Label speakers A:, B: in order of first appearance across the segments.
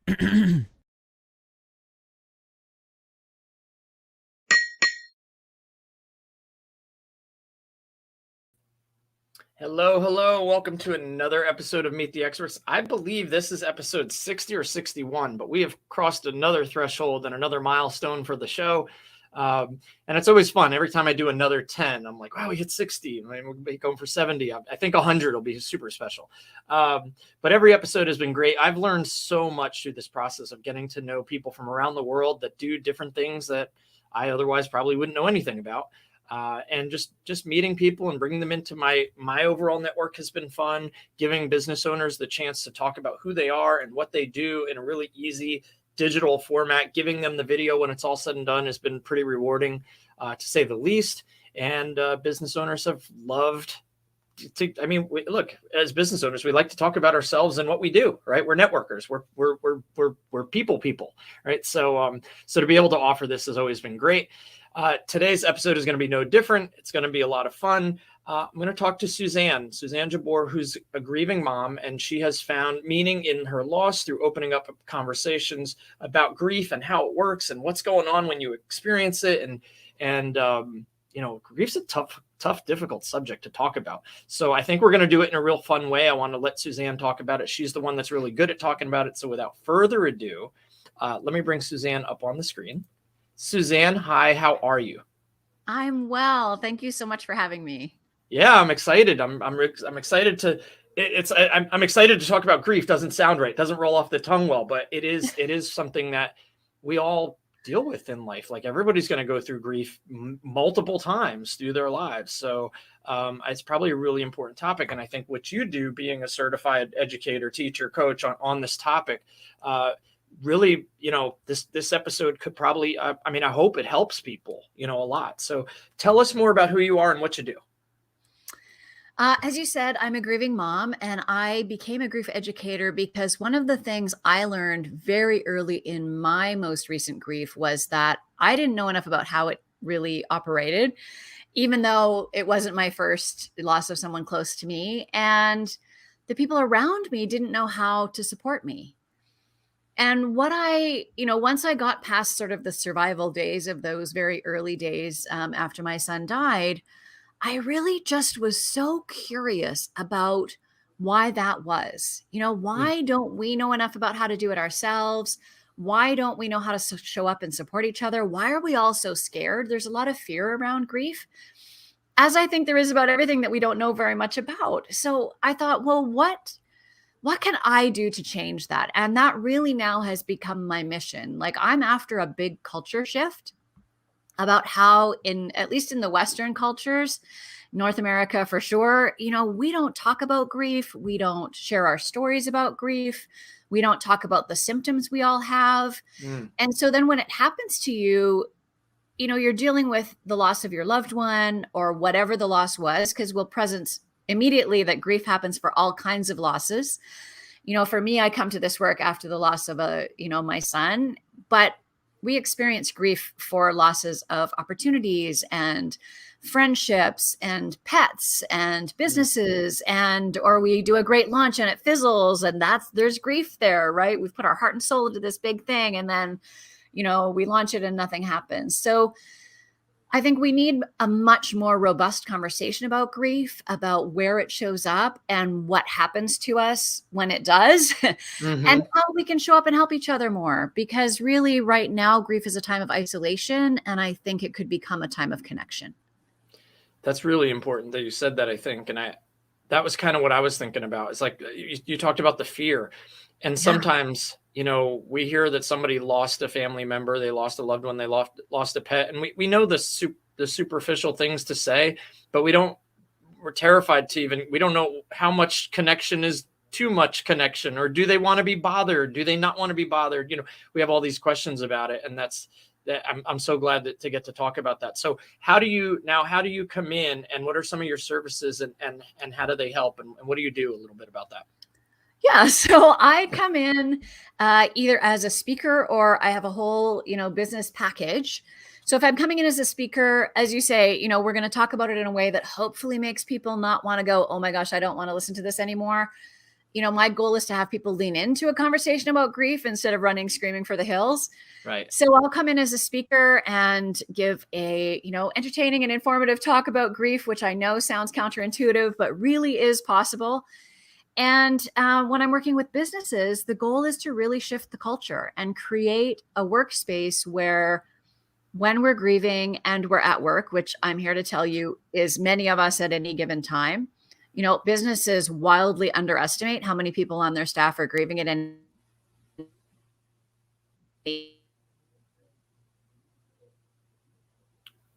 A: Hello, hello. Welcome to another episode of Meet the Experts. I believe this is episode 60 or 61, but we have crossed another threshold and another milestone for the show. And it's always fun. Every time I do another 10, I'm like, wow, we hit 60. I mean, we'll be going for 70. I think 100 will be super special. But every episode has been great. I've learned so much through this process of getting to know people from around the world that do different things that I otherwise probably wouldn't know anything about. And just meeting people and bringing them into my overall network has been fun. Giving business owners the chance to talk about who they are and what they do in a really easy digital format, giving them the video when it's all said and done has been pretty rewarding, to say the least. And business owners have loved look, as business owners, we like to talk about ourselves and what we do, right? We're networkers. We're people, right? So to be able to offer this has always been great. Today's episode is going to be no different. It's going to be a lot of fun. I'm going to talk to Suzanne Jabour, who's a grieving mom, and she has found meaning in her loss through opening up conversations about grief and how it works and what's going on when you experience it. And grief's a tough, difficult subject to talk about. So I think we're going to do it in a real fun way. I want to let Suzanne talk about it. She's the one that's really good at talking about it. So without further ado, let me bring Suzanne up on the screen. Suzanne, hi, how are you?
B: I'm well. Thank you so much for having me.
A: Yeah, I'm excited. I'm excited to I'm excited to talk about grief. Doesn't sound right. Doesn't roll off the tongue well, but it is something that we all deal with in life. Like everybody's going to go through grief multiple times through their lives. So it's probably a really important topic. And I think what you do, being a certified educator, teacher, coach on this topic, really, this episode could probably, I hope it helps people, a lot. So tell us more about who you are and what you do.
B: As you said, I'm a grieving mom, and I became a grief educator because one of the things I learned very early in my most recent grief was that I didn't know enough about how it really operated, even though it wasn't my first loss of someone close to me. And the people around me didn't know how to support me. And once I got past sort of the survival days of those very early days after my son died, I really just was so curious about why that was. Why don't we know enough about how to do it ourselves? Why don't we know how to show up and support each other? Why are we all so scared? There's a lot of fear around grief, as I think there is about everything that we don't know very much about. So I thought, well, what can I do to change that? And that really now has become my mission. Like, I'm after a big culture shift about how, at least in the Western cultures, North America for sure, we don't talk about grief. We don't share our stories about grief. We don't talk about the symptoms we all have. And so then when it happens to you, you're dealing with the loss of your loved one or whatever the loss was, because we'll present immediately that grief happens for all kinds of losses. For me, I come to this work after the loss of my son, but we experience grief for losses of opportunities and friendships and pets and businesses, or we do a great launch and it fizzles, and there's grief there, right? We've put our heart and soul into this big thing, and then, we launch it and nothing happens. So I think we need a much more robust conversation about grief, about where it shows up and what happens to us when it does, and how we can show up and help each other more. Because really right now, grief is a time of isolation, and I think it could become a time of connection.
A: That's really important that you said that, I think. And that was kind of what I was thinking about. It's like you talked about the fear. And sometimes, we hear that somebody lost a family member, they lost a loved one, they lost a pet. And we know the superficial things to say, but we're terrified we don't know how much connection is too much connection, or do they want to be bothered? Do they not want to be bothered? We have all these questions about it. And I'm so glad to get to talk about that. So how do you come in, and what are some of your services, and how do they help? And what do you do a little bit about that?
B: Yeah. So I come in either as a speaker, or I have a whole, business package. So if I'm coming in as a speaker, as you say, we're going to talk about it in a way that hopefully makes people not want to go, oh my gosh, I don't want to listen to this anymore. my goal is to have people lean into a conversation about grief instead of running screaming for the hills.
A: Right.
B: So I'll come in as a speaker and give a, entertaining and informative talk about grief, which I know sounds counterintuitive, but really is possible. And when I'm working with businesses, the goal is to really shift the culture and create a workspace where when we're grieving and we're at work, which I'm here to tell you is many of us at any given time, businesses wildly underestimate how many people on their staff are grieving at any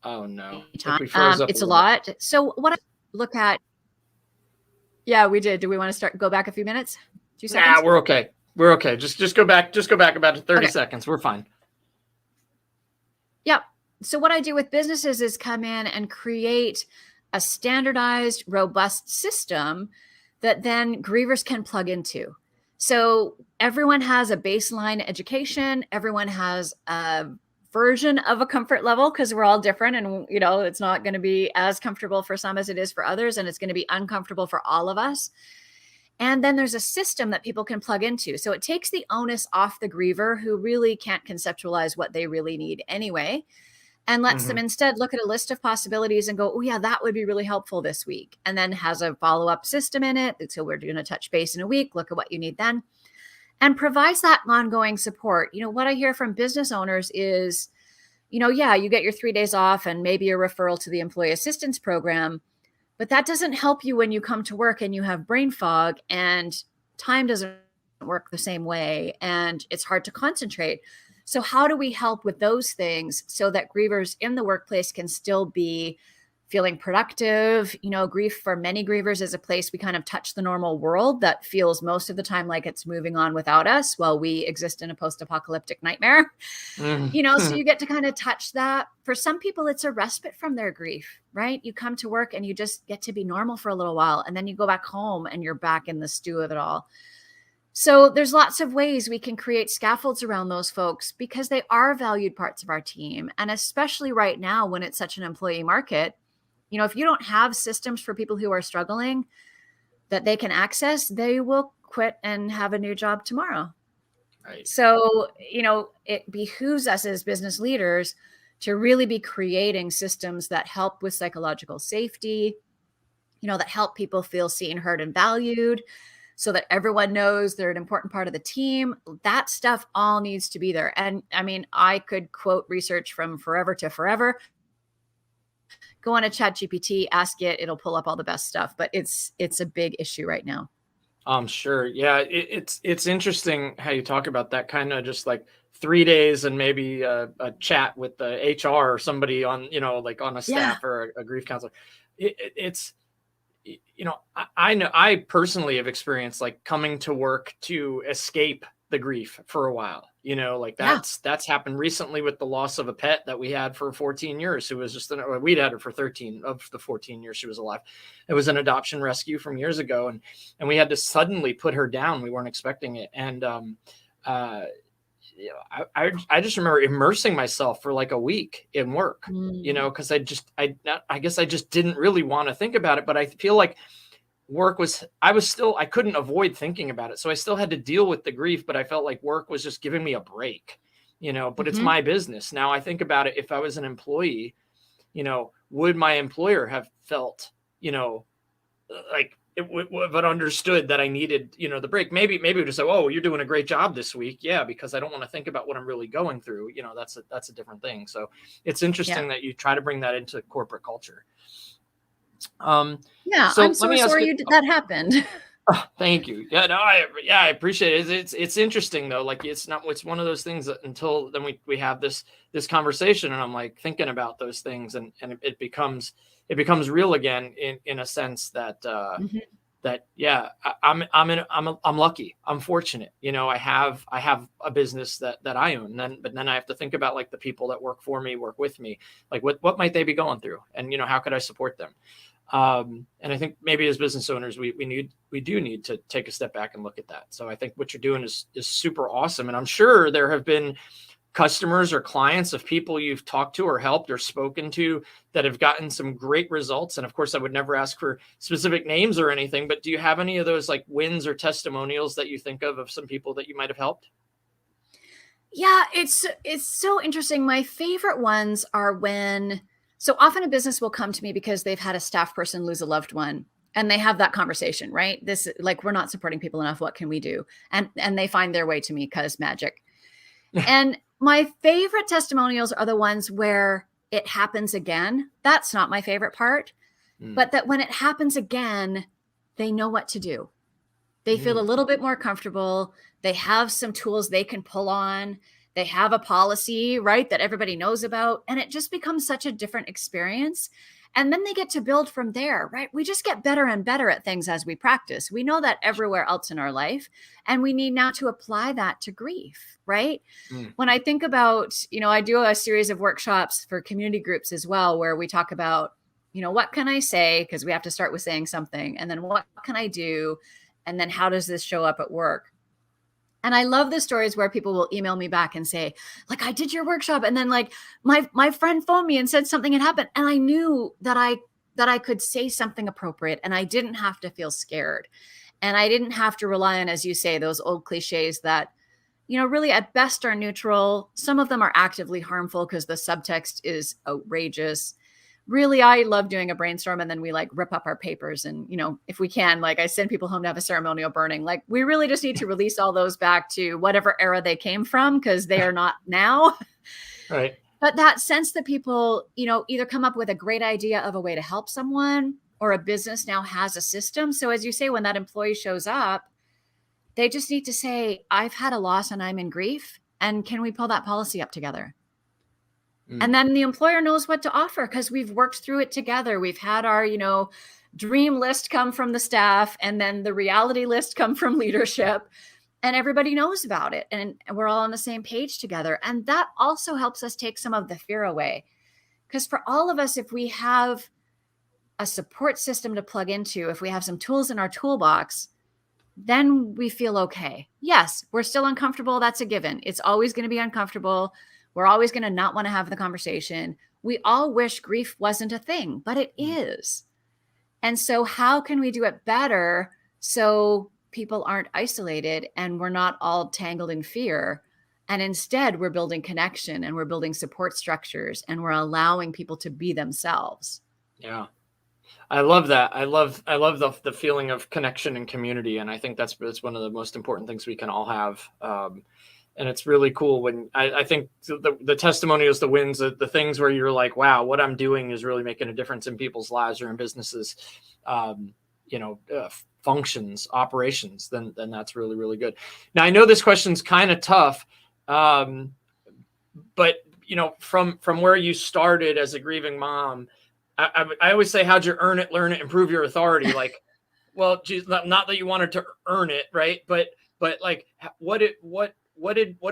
A: Oh no.
B: time.
A: We froze up
B: It's a
A: little bit.
B: lot. So what I look at, yeah, we did. Do we want to go back a few minutes? 2 seconds?
A: Nah, we're okay. We're okay. Just go back about 30
B: Okay.
A: seconds. We're fine.
B: Yep. So what I do with businesses is come in and create a standardized, robust system that then grievers can plug into. So everyone has a baseline education. Everyone has a version of a comfort level because we're all different, and it's not going to be as comfortable for some as it is for others, and it's going to be uncomfortable for all of us. And then there's a system that people can plug into. So it takes the onus off the griever who really can't conceptualize what they really need anyway, and lets them instead look at a list of possibilities and go, oh yeah, that would be really helpful this week. And then has a follow-up system in it. So we're going to touch base in a week, look at what you need then, and provides that ongoing support. What I hear from business owners is, yeah, you get your 3 days off and maybe a referral to the employee assistance program, but that doesn't help you when you come to work and you have brain fog and time doesn't work the same way and it's hard to concentrate. So how do we help with those things so that grievers in the workplace can still be feeling productive? Grief for many grievers is a place we kind of touch the normal world that feels most of the time like it's moving on without us while we exist in a post-apocalyptic nightmare. So you get to kind of touch that. For some people, it's a respite from their grief, right? You come to work and you just get to be normal for a little while, and then you go back home and you're back in the stew of it all. So there's lots of ways we can create scaffolds around those folks because they are valued parts of our team. And especially right now when it's such an employee market, if you don't have systems for people who are struggling that they can access, they will quit and have a new job tomorrow. Right. So, it behooves us as business leaders to really be creating systems that help with psychological safety, that help people feel seen, heard, and valued, so that everyone knows they're an important part of the team. That stuff all needs to be there. And I mean, I could quote research from forever to forever. Go on a ChatGPT, ask it, it'll pull up all the best stuff, but it's a big issue right now.
A: Sure. Yeah. It's interesting how you talk about that, kind of just like 3 days and maybe a chat with the HR or somebody on, like on a staff or a grief counselor. I know I personally have experienced like coming to work to escape the grief for a while, that's happened recently with the loss of a pet that we had for 14 years, who was we'd had her for 13 of the 14 years she was alive. It was an adoption rescue from years ago. And we had to suddenly put her down. We weren't expecting it. And, I just remember immersing myself for like a week in work, because I guess I just didn't really want to think about it, but I feel like work I couldn't avoid thinking about it. So I still had to deal with the grief, but I felt like work was just giving me a break, but it's my business. Now I think about it. If I was an employee, would my employer have felt, like it would have understood that I needed, the break? Maybe it would just say, oh, you're doing a great job this week. Yeah. Because I don't want to think about what I'm really going through. That's a different thing. So it's interesting that you try to bring that into corporate culture.
B: Yeah, so I'm so sorry that happened.
A: Oh, thank you. Yeah, no, I appreciate it. It's interesting though. Like it's one of those things that until then we have this conversation, and I'm like thinking about those things, and it becomes real again in a sense that that I'm lucky. I'm fortunate. I have a business that I own. But then I have to think about like the people that work for me, work with me. Like what might they be going through, and how could I support them? And I think maybe as business owners, we do need to take a step back and look at that. So I think what you're doing is super awesome. And I'm sure there have been customers or clients of people you've talked to or helped or spoken to that have gotten some great results? And of course, I would never ask for specific names or anything, but do you have any of those like wins or testimonials that you think of some people that you might have helped?
B: Yeah, it's so interesting. My favorite ones are when, so often a business will come to me because they've had a staff person lose a loved one, and they have that conversation, right? This, like, we're not supporting people enough. What can we do? And they find their way to me because magic. And my favorite testimonials are the ones where it happens again. That's not my favorite part, but that when it happens again, they know what to do. They feel a little bit more comfortable. They have some tools they can pull on. They have a policy, right, that everybody knows about. And it just becomes such a different experience. And then they get to build from there, right? We just get better and better at things as we practice. We know that everywhere else in our life. And we need now to apply that to grief, right? When I think about, I do a series of workshops for community groups as well, where we talk about, what can I say? Because we have to start with saying something. And then what can I do? And then how does this show up at work? And I love the stories where people will email me back and say, like, I did your workshop. And then like my friend phoned me and said something had happened. And I knew that I could say something appropriate, and I didn't have to feel scared. And I didn't have to rely on, as you say, those old cliches that, really at best are neutral. Some of them are actively harmful because the subtext is outrageous. Really, I love doing a brainstorm, and then we like rip up our papers, and if we can, like, I send people home to have a ceremonial burning. Like, we really just need to release all those back to whatever era they came from, because they are not now.
A: Right.
B: But that sense that people, either come up with a great idea of a way to help someone, or a business now has a system. So as you say, when that employee shows up, they just need to say, I've had a loss and I'm in grief, and can we pull that policy up together? And then the employer knows what to offer because we've worked through it together. We've had our, dream list come from the staff, and then the reality list come from leadership, and everybody knows about it. And we're all on the same page together. And that also helps us take some of the fear away. Because for all of us, if we have a support system to plug into, if we have some tools in our toolbox, then we feel okay. Yes, we're still uncomfortable. That's a given. It's always going to be uncomfortable. We're always going to not want to have the conversation. We all wish grief wasn't a thing, but it is. And so how can we do it better so people aren't isolated and we're not all tangled in fear? And instead, we're building connection, and we're building support structures, and we're allowing people to be themselves.
A: Yeah. I love that. I love the feeling of connection and community. And I think that's one of the most important things we can all have. And it's really cool when I think the testimonials, the wins, the things where you're like, wow, what I'm doing is really making a difference in people's lives or in businesses, functions, operations, then that's really, really good. Now, I know this question's kind of tough, but from where you started as a grieving mom, I always say, how'd you earn it, learn it, improve your authority? Like, well, geez, not that you wanted to earn it, right? But like, what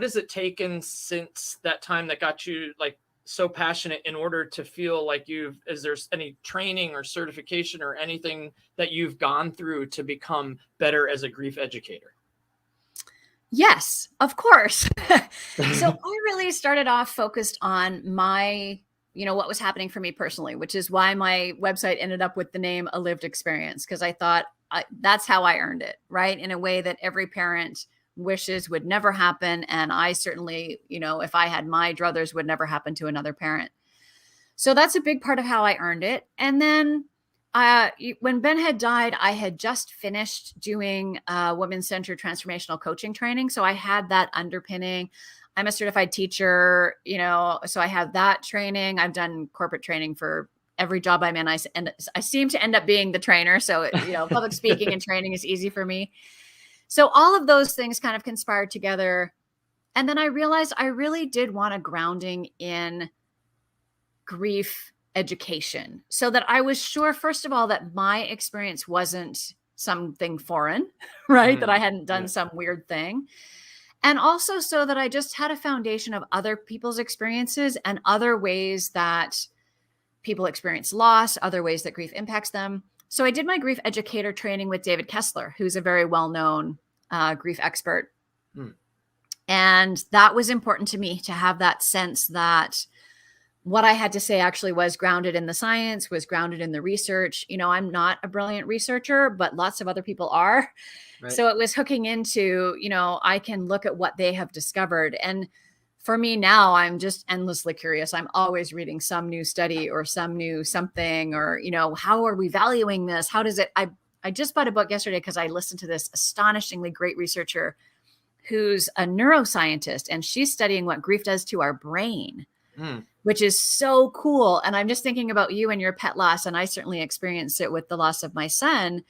A: has it taken since that time that got you like so passionate in order to feel like is there any training or certification or anything that you've gone through to become better as a grief educator?
B: Yes, of course. So I really started off focused on my, what was happening for me personally, which is why my website ended up with the name A Lived Experience, because I thought that's how I earned it, right? In a way that every parent wishes would never happen. And I certainly, if I had my druthers, would never happen to another parent. So that's a big part of how I earned it. And then when Ben had died, I had just finished doing women-centered transformational coaching training. So I had that underpinning. I'm a certified teacher, so I have that training. I've done corporate training for every job I'm in. I seem to end up being the trainer. So, public speaking and training is easy for me. So all of those things kind of conspired together. And then I realized I really did want a grounding in grief education, so that I was sure, first of all, that my experience wasn't something foreign, right? That I hadn't done some weird thing. And also so that I just had a foundation of other people's experiences and other ways that people experience loss, other ways that grief impacts them. So I did my grief educator training with David Kessler, who's a very well-known grief expert. And that was important to me, to have that sense that what I had to say actually was grounded in the science, was grounded in the research. You know, I'm not a brilliant researcher, but lots of other people are.
A: Right.
B: So it was hooking into, you know, I can look at what they have discovered. And for me now, I'm just endlessly curious. I'm always reading some new study or some new something, or, you know, how are we valuing this? How does it, I just bought a book yesterday because I listened to this astonishingly great researcher who's a neuroscientist, and she's studying what grief does to our brain, which is so cool. And I'm just thinking about you and your pet loss. And I certainly experienced it with the loss of my son.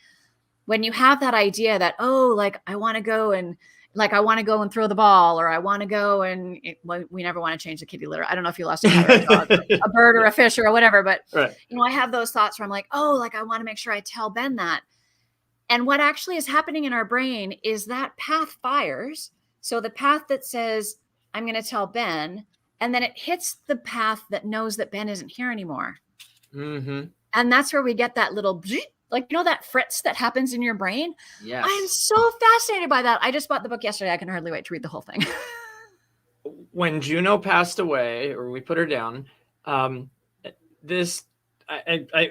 B: When you have that idea that, oh, like I want to go and throw the ball, or I want to go and well, we never want to change the kitty litter. I don't know if you lost a cat or a dog, or a bird or a fish or whatever, but you know, I have those thoughts where I'm like, oh, like I want to make sure I tell Ben that. And what actually is happening in our brain is that path fires. So the path that says, I'm going to tell Ben, and then it hits the path that knows that Ben isn't here anymore. And that's where we get that little, like, you know, that fritz that happens in your brain.
A: Yes.
B: I'm so fascinated by that. I just bought the book yesterday. I can hardly wait to read the whole thing.
A: When Juno passed away, or we put her down, it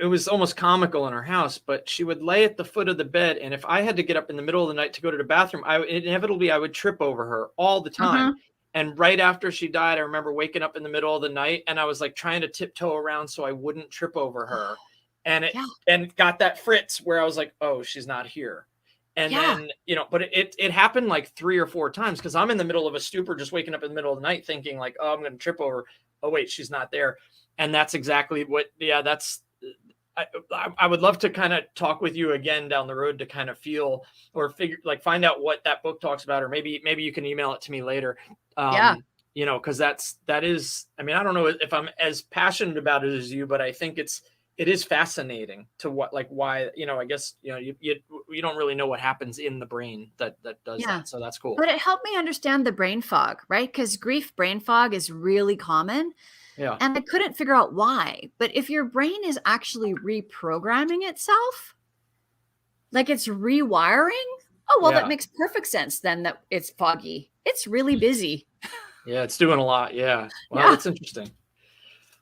A: was almost comical in her house, but she would lay at the foot of the bed. And if I had to get up in the middle of the night to go to the bathroom, inevitably I would trip over her all the time. And right after she died, I remember waking up in the middle of the night and I was like trying to tiptoe around so I wouldn't trip over her. And and got that fritz where I was like, oh, she's not here. And then, you know, but it happened like 3 or 4 times, because I'm in the middle of a stupor, just waking up in the middle of the night thinking like, oh, I'm going to trip over. Oh, wait, she's not there. And that's exactly what, I would love to kind of talk with you again down the road to kind of feel or find out what that book talks about, or maybe you can email it to me later. You know, because that is, I mean, I don't know if I'm as passionate about it as you, but I think it is fascinating to why, you know, I guess, you know, you don't really know what happens in the brain that does that. So that's cool.
B: But it helped me understand the brain fog, right? Because grief brain fog is really common. Yeah. And I couldn't figure out why. But if your brain is actually reprogramming itself, like it's rewiring, oh, well, that makes perfect sense then that it's foggy. It's really busy.
A: Yeah, it's doing a lot. Yeah. Wow, that's interesting.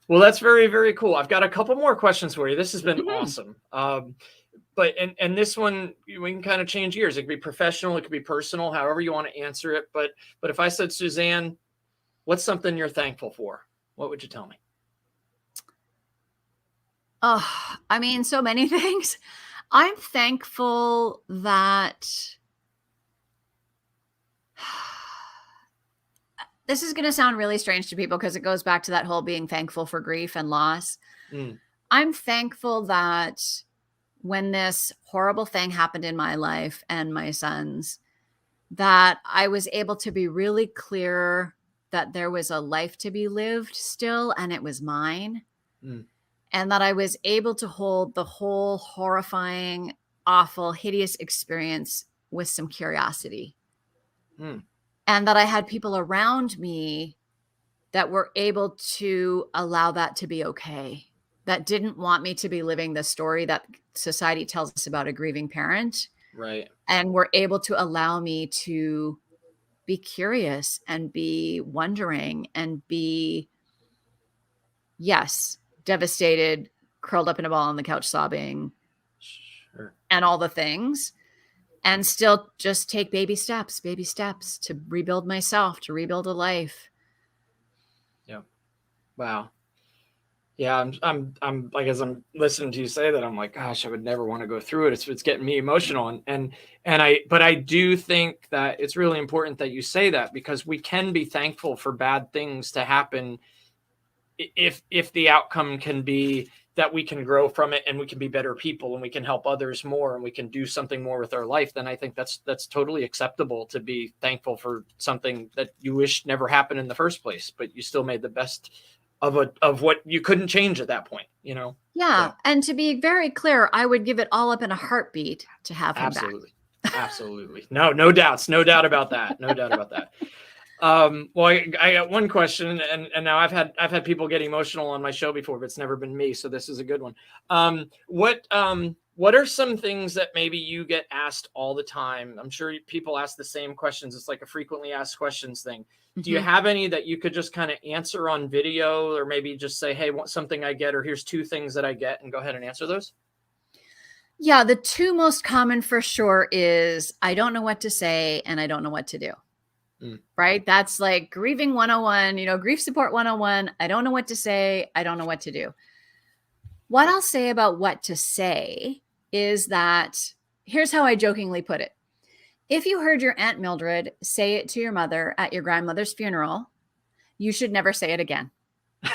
A: Well, that's very, very cool. I've got a couple more questions for you. This has been awesome. But this one, we can kind of change gears. It could be professional, it could be personal, however you want to answer it. But if I said, Suzanne, what's something you're thankful for? What would you tell me?
B: Oh, I mean, so many things. I'm thankful that this is going to sound really strange to people because it goes back to that whole being thankful for grief and loss. I'm thankful that when this horrible thing happened in my life and my son's, that I was able to be really clear that there was a life to be lived still, and it was mine. And that I was able to hold the whole horrifying, awful, hideous experience with some curiosity. And that I had people around me that were able to allow that to be okay, that didn't want me to be living the story that society tells us about a grieving parent. Right. And were able to allow me to be curious and be wondering and be, devastated, curled up in a ball on the couch sobbing, and all the things, and still just take baby steps to rebuild myself, to rebuild a life.
A: Yeah. Wow. Yeah. I'm like, as I'm listening to you say that, I'm like, gosh, I would never want to go through it. It's getting me emotional. But I do think that it's really important that you say that, because we can be thankful for bad things to happen if the outcome can be that we can grow from it and we can be better people and we can help others more and we can do something more with our life. Then I think that's totally acceptable to be thankful for something that you wish never happened in the first place, but you still made the best of what you couldn't change at that point, you know?
B: Yeah. So. And to be very clear, I would give it all up in a heartbeat to have him back.
A: Absolutely. No doubts. No doubt about that. No doubt about that. Well, I got one question, and now I've had people get emotional on my show before, but it's never been me. So this is a good one. What What are some things that maybe you get asked all the time? I'm sure people ask the same questions. It's like a frequently asked questions thing. Do you have any that you could just kind of answer on video, or maybe just say, hey, what something I get, or here's 2 things that I get, and go ahead and answer those?
B: Yeah, the 2 most common for sure is I don't know what to say and I don't know what to do. Right? That's like grieving 101, grief support 101. I don't know what to say. I don't know what to do. What I'll say about what to say is that here's how I jokingly put it. If you heard your Aunt Mildred say it to your mother at your grandmother's funeral, you should never say it again. Okay.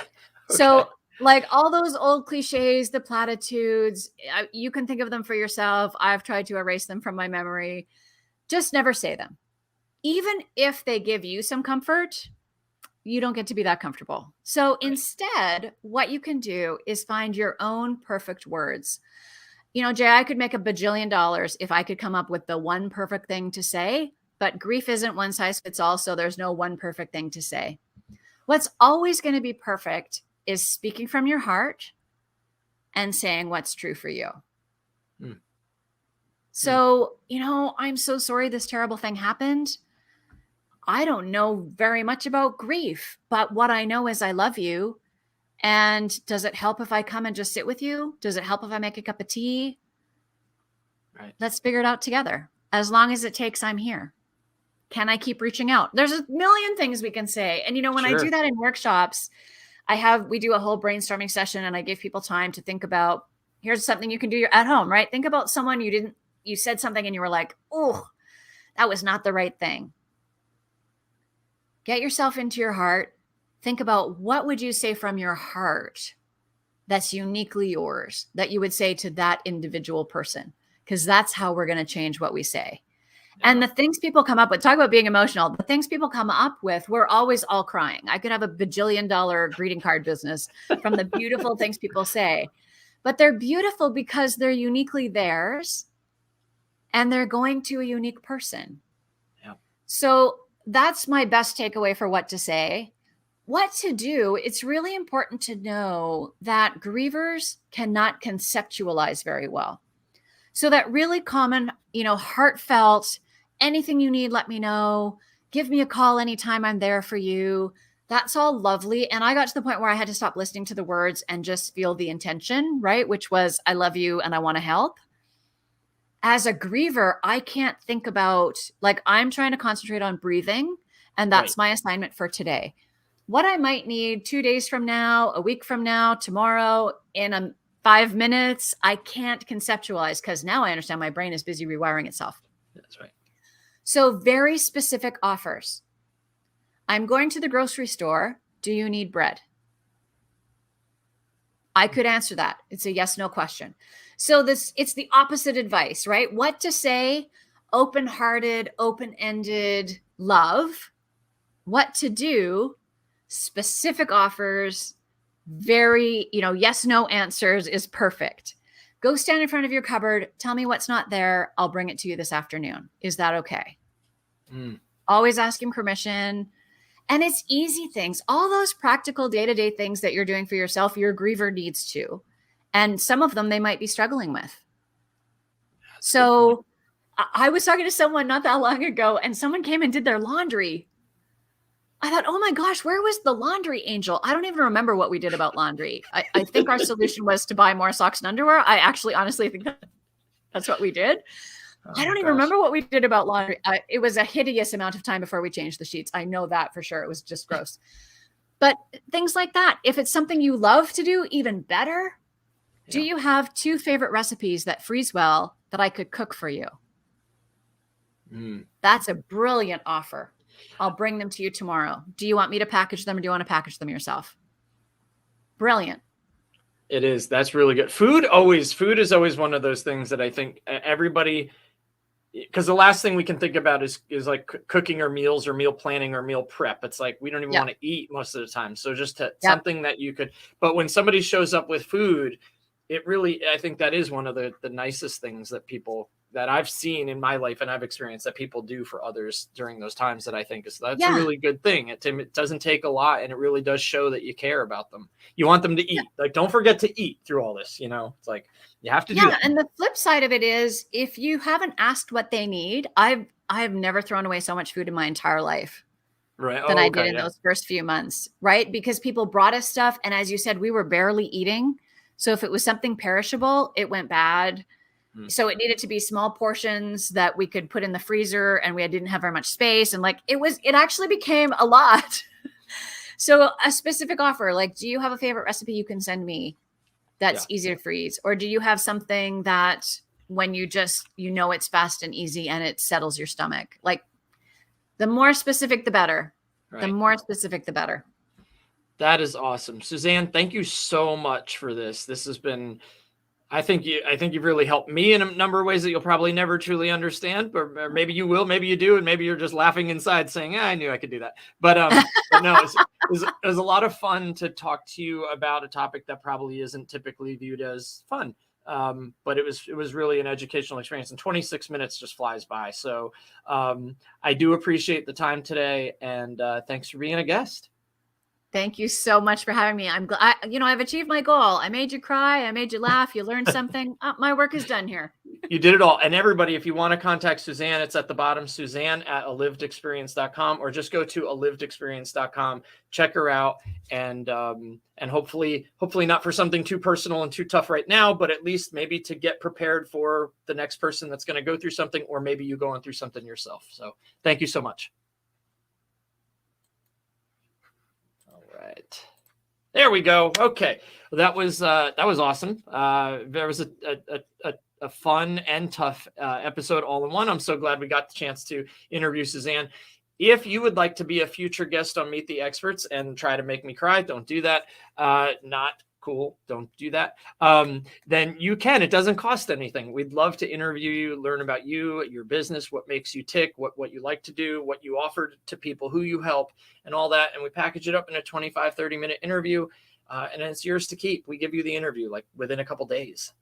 B: So like all those old cliches, the platitudes, you can think of them for yourself. I've tried to erase them from my memory. Just never say them. Even if they give you some comfort, you don't get to be that comfortable. So instead, what you can do is find your own perfect words. Jay, I could make $1 bajillion if I could come up with the one perfect thing to say, but grief isn't one size fits all. So there's no one perfect thing to say. What's always going to be perfect is speaking from your heart and saying what's true for you. So, I'm so sorry this terrible thing happened. I don't know very much about grief, but what I know is I love you. And does it help if I come and just sit with you? Does it help if I make a cup of tea?
A: Right. Let's
B: figure it out together. As long as it takes, I'm here. Can I keep reaching out? There's a million things we can say. And, when I do that in workshops, we do a whole brainstorming session and I give people time to think about, here's something you can do at home, right? Think about someone you said something and you were like, oh, that was not the right thing. Get yourself into your heart. Think about what would you say from your heart that's uniquely yours that you would say to that individual person, because that's how we're going to change what we say. Yeah. And the things people come up with, talk about being emotional, the things people come up with, we're always all crying. I could have $1 bajillion greeting card business from the beautiful things people say, but they're beautiful because they're uniquely theirs and they're going to a unique person. Yeah. So that's my best takeaway for what to say. What to do, it's really important to know that grievers cannot conceptualize very well. So that really common, heartfelt, anything you need, let me know. Give me a call anytime, I'm there for you. That's all lovely. And I got to the point where I had to stop listening to the words and just feel the intention, right? Which was, I love you and I want to help. As a griever, I can't think about, I'm trying to concentrate on breathing. And that's my assignment for today. What I might need 2 days from now, a week from now, tomorrow, in 5 minutes, I can't conceptualize because now I understand my brain is busy rewiring itself.
A: That's right.
B: So very specific offers. I'm going to the grocery store. Do you need bread? I could answer that. It's a yes, no question. So it's the opposite advice, right? What to say, open-hearted, open-ended love. What to do, specific offers, very, yes, no answers is perfect. Go stand in front of your cupboard. Tell me what's not there. I'll bring it to you this afternoon. Is that okay? Always asking permission. And it's easy things. All those practical day-to-day things that you're doing for yourself, your griever needs to. And some of them they might be struggling with. So I was talking to someone not that long ago and someone came and did their laundry. I thought, oh my gosh, where was the laundry angel? I don't even remember what we did about laundry. I think our solution was to buy more socks and underwear. I actually honestly think that's what we did. I don't even remember what we did about laundry. It was a hideous amount of time before we changed the sheets. I know that for sure. It was just gross. But things like that, if it's something you love to do, even better. Yeah. Do you have 2 favorite recipes that freeze well that I could cook for you? That's a brilliant offer. I'll bring them to you tomorrow. Do you want me to package them or do you want to package them yourself? Brilliant.
A: It is. That's really good. Food is always one of those things that I think everybody, because the last thing we can think about is like cooking or meals or meal planning or meal prep. It's like, we don't even want to eat most of the time. So just something that you could, but when somebody shows up with food, it really, I think that is one of the nicest things that people that I've seen in my life and I've experienced that people do for others during those times that I think that's a
B: Yeah.
A: really good thing. It doesn't take a lot, and it really does show that you care about them. You want them to eat. Like, don't forget to eat through all this, it's like you have to do that.
B: And the flip side of it is, if you haven't asked what they need, I've never thrown away so much food in my entire life
A: Right.
B: than I did in those first few months, right? Because people brought us stuff, and as you said, we were barely eating. So if it was something perishable, it went bad. So it needed to be small portions that we could put in the freezer, and we didn't have very much space. And like, it actually became a lot. So a specific offer, like, do you have a favorite recipe you can send me that's easy to freeze? Or do you have something that when you just, it's fast and easy and it settles your stomach? Like, the more specific, the better. Right. The more specific, the better.
A: That is awesome. Suzanne, thank you so much for this. This has been, I think you've really helped me in a number of ways that you'll probably never truly understand, or maybe you will, maybe you do, and maybe you're just laughing inside saying, I knew I could do that. But no, it was a lot of fun to talk to you about a topic that probably isn't typically viewed as fun. But it was really an educational experience, and 26 minutes just flies by. So I do appreciate the time today, and thanks for being a guest.
B: Thank you so much for having me. I'm glad, I've achieved my goal. I made you cry. I made you laugh. You learned something. My work is done here.
A: You did it all. And everybody, if you want to contact Suzanne, it's at the bottom, Suzanne@alivedexperience.com, or just go to alivedexperience.com, check her out. And hopefully not for something too personal and too tough right now, but at least maybe to get prepared for the next person that's going to go through something, or maybe you going through something yourself. So thank you so much. Right. There we go. Okay. Well, that was awesome. There was a fun and tough episode all in one. I'm so glad we got the chance to interview Suzanne. If you would like to be a future guest on Meet the Experts and try to make me cry, don't do that. Not cool. Don't do that. Then you can. It doesn't cost anything. We'd love to interview you, learn about you, your business, what makes you tick, what you like to do, what you offer to people, who you help, and all that. And we package it up in a 25, 30-minute interview. And it's yours to keep. We give you the interview like within a couple days.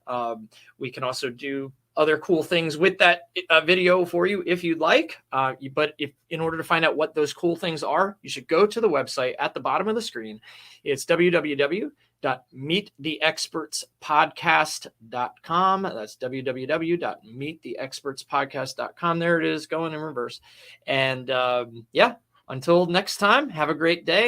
A: We can also do other cool things with that video for you if you'd like. But if in order to find out what those cool things are, you should go to the website at the bottom of the screen. It's www.meettheexpertspodcast.com. That's www.meettheexpertspodcast.com. There it is, going in reverse. And until next time, have a great day.